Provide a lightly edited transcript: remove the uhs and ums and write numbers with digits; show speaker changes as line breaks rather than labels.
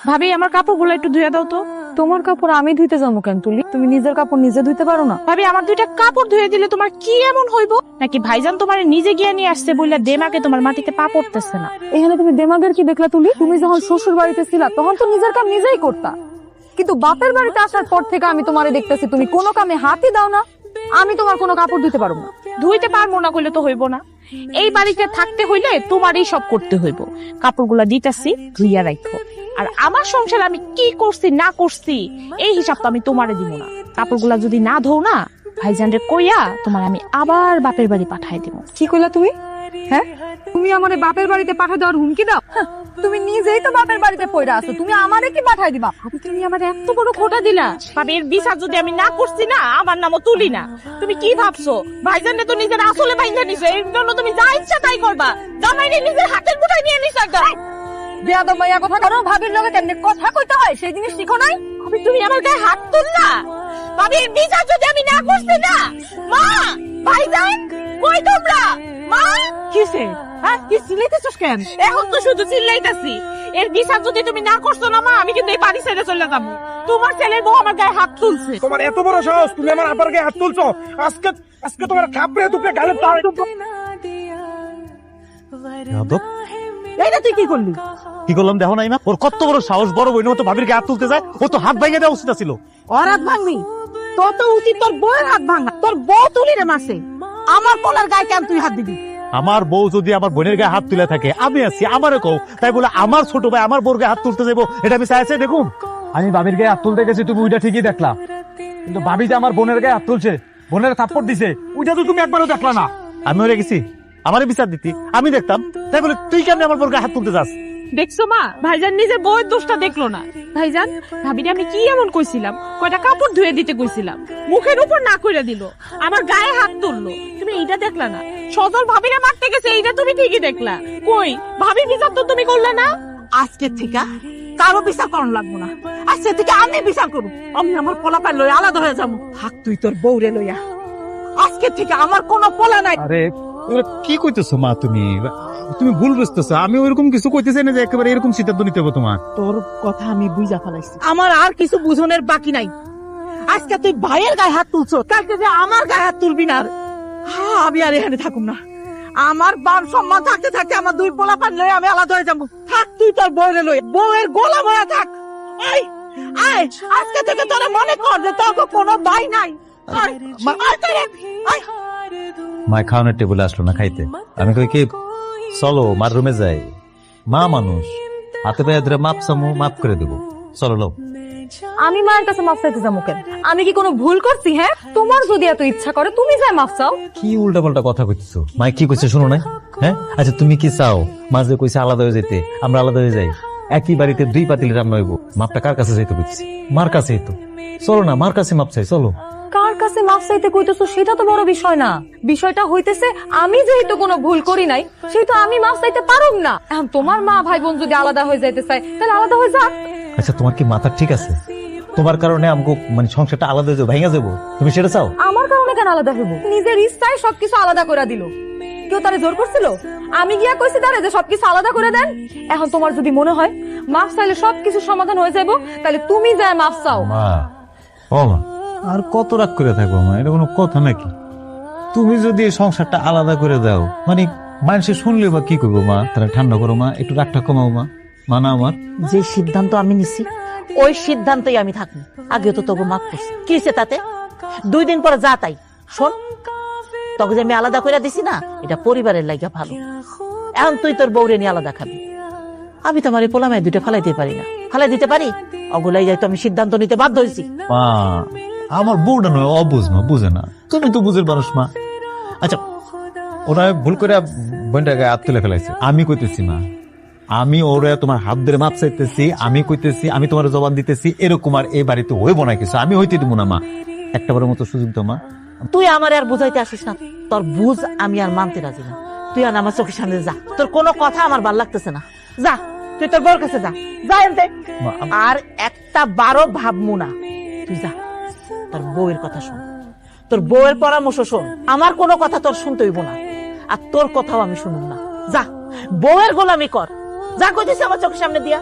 ভাবি আমার কাপড়গুলো একটু ধুয়ে দাও তো।
তোমার কাপড় আমি ধুইতে যাবো কেন তুলি? তুমি নিজের কাপড় নিজে ধুইতে পারো না?
ভাবি আমার দুইটা কাপড় ধুয়ে দিলে তোমার কি এমন হইব? নাকি ভাইজান তোমার নিজে গিয়ে নিয়ে আসছে বললে দেমাকে তোমার মাটিতে পা পড়তেছে না?
এখানে তুমি দেমাগের কি দেখলা তুলি? তুমি যখন শ্বশুর বাড়িতে ছিলা তখন তো নিজের কাম নিজেই করতা, কিন্তু বাপের বাড়িতে আসার পর থেকে আমি তোমারে দেখতেছি তুমি কোনো কামে হাতই দাও না। আমি তোমার কোনো কাপড় ধুইতে পারবো না।
ধুইতে পারবো না করলে তো হইব না। এই বাড়িতে থাকতে হইলে তোমারই সব করতে হইব। কাপড়গুলা দিতেছি, ধুইয়া রাখো। আর আমার সংসার আমি কি করছি না করছি এই হিসাব তো আমি তোমারে দিব না। কাপড়গুলা যদি না ধো না, ভাইজানরে কইয়া তোমার আমি আবার বাপের বাড়ি পাঠাই দিব।
কি কইলা তুমি? হ্যাঁ, তুমি আমারে বাপের বাড়িতে পাঠা দেওয়ার হুমকি দাও? তুমি নিজেই তো বাপের বাড়িতে পড়ে আছো, তুমি আমারে কি পাঠাই দিবা?
তুমি আমার এত বড় খোটা দিলা। ভাবি এর বিচার যদি আমি না করছি না, আমার নামও তুলি না। তুমি কি ভাবছো ভাইজানরে তো নিজের আসলে বাইন্ধা নিছো, এর জন্য তুমি যা ইচ্ছা তাই করবা। জামাইরে নিজের হাতের মুঠায় নিয়ে নিছো একদম।
বেয়াদব মাইয়া কথা করো, ভাবির লগে কেমনে কথা কইতে হয় সেই জিনিস শিখো নাই?
ভাবি তুমি আমার গায়ে হাত তুললা। ভাবি এর বিচার যদি আমি না করছি না, মা ভাইজান কই তোমরা? মা কিসে? হ্যাঁ কি চিল্লাইতেছস কেন? এখন তো শুধু চিল্লাইতাছি। এর বিচার যদি তুমি না করছো না মা, আমি কিন্তু এই বাড়ি ছেড়ে চলে যাব। তোমার ছেলের বউ আমার গায়ে হাত তুলছে।
তোমার এত বড় সাহস, তুমি আমার আব্বার গায়ে হাত তুলছো? আজকে আজকে তোমার খাপড়ে দুপে গালে তাল দেবো।
যাদব,
এইটা তুই কি করলি?
কি করলাম দেখো নাই মা? ওর কত বড় সাহস, বড় বইনের মতো ভাবির গায়ে হাত তুলতে যায়। ও তো হাত ভাঙিয়ে দেওয়া উচিত ছিল।
ওর হাত ভাঙবি? তোর তো উচিত তোর বউয়ের হাত ভাঙা। তোর বউ তুলি রে মাসে, আমার পোলার গায়ে কেন তুই হাত দিবি?
আমার বউ যদি আমার বোনের গায়ে হাত তুলে থাকে, আমি আছি আমারও কও, তাই বলে আমার ছোট ভাই আমার বোর গায়ে হাত তুলতে যাবো? এটা আমি চাইছি? দেখুন, আমি ভাবির গায়ে হাত তুলতে গেছি, তুমি ওইটা ঠিকই দেখলা, কিন্তু ভাবি যে আমার বোনের গায়ে হাত তুলছে, বোনের থাপ্পড় দিছে, ওইটা তো তুমি একবারও দেখলা না। আমি ওরে গেছি আমারে বিচার দিতি, আমি দেখতাম, তাই বলে তুই কেন আমার বোর গায়ে হাত তুলতে যাস?
দেখছো মা, ভাইজান নিজের বউয়ের দোষটা দেখলো না। ভাইজান ভাবিরে আমি কি এমন কইছিলাম? কয়টা কাপড় ধুয়ে দিতে কইছিলাম, মুখের উপর না কইরা দিল, আমার গায়ে হাত তুললো। তুমি এইটা দেখলা না? সজল ভাবিরে মারতে গেছে, এইটা তুমি ঠিকই দেখলা। কই ভাবির বিচার তো তুমি করলে না। আজকে থেকে কারো বিচার করানো লাগবো না, আজকে থেকে আমি বিচার করব। আমি আমার পোলাপাই লই আলাদা হয়ে যাবো। থাক তুই তোর বউরে লইয়া, আজকে থেকে আমার কোনো পোলা নাই।
আরে কি কইতেছো মা? তুমি তুমি ভুল বুঝতেছো। আমি ওইরকম কিছু কইতেছি না যে একেবারে এরকম সিদ্ধান্ত নিতে হবে তোমার।
তোর কথা আমি বুঝা ফেলাইছি, আমার আর কিছু বুঝনের বাকি নাই। আজকে তুই ভাইয়ের গায়ে হাত তুলছো, কালকে যে আমার গায়ে হাত তুলবি না। আমি আর এখানে থাকুম না। আমার মান সম্মান থাকতে থাকতে আমার দুই পোলাপান লই আমি আলাদা হয়ে যাবো। থাক তুই তোর বউরে লই, বউয়ের গোলাম হয়ে থাক। আয় আয়, আজকে থেকে তোরা মনে কর যে তোর কোনো ভাই নাই। আয়, আয় তোরে, আয়।
মা খাওয়ানোর টেবিলে আসলো না খাইতে, আমি কই কি চলো মার রুমে যাই, মা মানুষ, হাতে পায়ে ধরে মাপ চামু, মাপ করে দেবো, চলো লো।
আমি মায়ের কাছে মাফ চাইতে যাবো কেন? আমি কি কোনো ভুল করছি? হ্যাঁ, তোমার যদি এত ইচ্ছা করে তুমি যাই মাফ চাও।
কি উল্টা পাল্টা কথা কইতেছো? মা কি কইছে শুনো নাই? হ্যাঁ আচ্ছা তুমি কি চাও মাঝে কইছে আলাদা হয়ে যেতে, আমরা আলাদা হয়ে যাই? একই বাড়িতে দুই পাতিল রান্না হইব, মাপটা কার কাছে যাইতে কইছি? মার কাছেই তো। চলো না মার কাছে মাপ চাই, চলো।
কার কাছে মাফ চাইতে কইতেছো সেটা তো বড় বিষয় না। বিষয়টা হইতেছে আমি যেহেতু কোনো ভুল করি নাই, সেহেতু আমি মাফ চাইতে পারুম না। এখন তোমার মা ভাই বোন যদি আলাদা হয়ে যাইতে চায় তাহলে আলাদা হয়ে যাক।
আচ্ছা তোমার কি মাথা ঠিক আছে? তোমার কারণে আমাকে মানে সংসারটা আলাদা হয়ে যাবো, ভেঙে যাবো, তুমি সেটা চাও?
আমার কারণে কেন আলাদা হইব? নিজের ইচ্ছায় সবকিছু আলাদা করে দিল। কেউ তারে জোর করছিল? আমি গিয়া কইছি তারে যে সবকিছু আলাদা করে দেন। এখন তোমার যদি মনে হয় মাফ চাইলে সবকিছু সমাধান হয়ে যাবো, তাহলে তুমি যায় মাফ চাও।
মা ও মা, আর কত রাগ করে থাকবো মা? এটা কোনো কথা নাকি? তুমি যদি এই সংসারটা আলাদা করে দাও, মানে মানুষে শুনলে বা কি করবো মা? তারা ঠান্ডা করো মা, একটু রাগটা কমাও মা। মানা আমার
যে সিদ্ধান্ত আমি নিছি ওই সিদ্ধান্তই আমি থাকবো। আগে তো তোকে মাফ করছি, কি হয়েছে তাতে? 2 দিন পরে যা তাই। শোন, তোকে যে আমি আলাদা করে দিছি না, এটা পরিবারের লাগা ভালো। এখন তুই তোর বউরে নিয়ে আলাদা খাবি। আমি তোমার এই পোলামায় দুটো ফালাইতে পারি না। ফালাই দিতে পারি? অগুলাই যাই তো আমি সিদ্ধান্ত নিতে বাধ্য হয়েছি।
মা, আমার বউটা নয় অবুঝ মা, বুঝে না। তুমি তো বুঝের মানুষ মা। আচ্ছা ওরা ভুল করে বোনটা গায়ে হাত তুলে ফেলাইছে, আমি কইতেছি মা, আমি ওরা তোমার হাত ধরে মাপ চাইতেছি, আমি কইতেছি, আমি তোমার জবান দিতেছি, এরকম আর এই বাড়িতে হইব না কিছু, আমি হইতে দিব না মা। একটা বারের মতো সুযোগ দাও মা।
তুই আমার আর বুঝাইতে আসিস না, তোর বুঝ আমি আর মানতে রাজি না। তুই আর আমার চোখের সামনে যা, তোর কোনো কথা আমার ভাল লাগতেছে না। যা তুই তোর বউর কাছে যা, যা এনতে। আর একটা বারো ভাবমু না, তুই যা তোর বউয়ের কথা শোন, তোর বউয়ের পরামর্শ শোন। আমার কোনো কথা তোর শুনতে হইব না, আর তোর কথাও আমি শুনুম না। যা বউয়ের গোলামি কর, যা কইতেছি আমার চোখের সামনে দিয়া।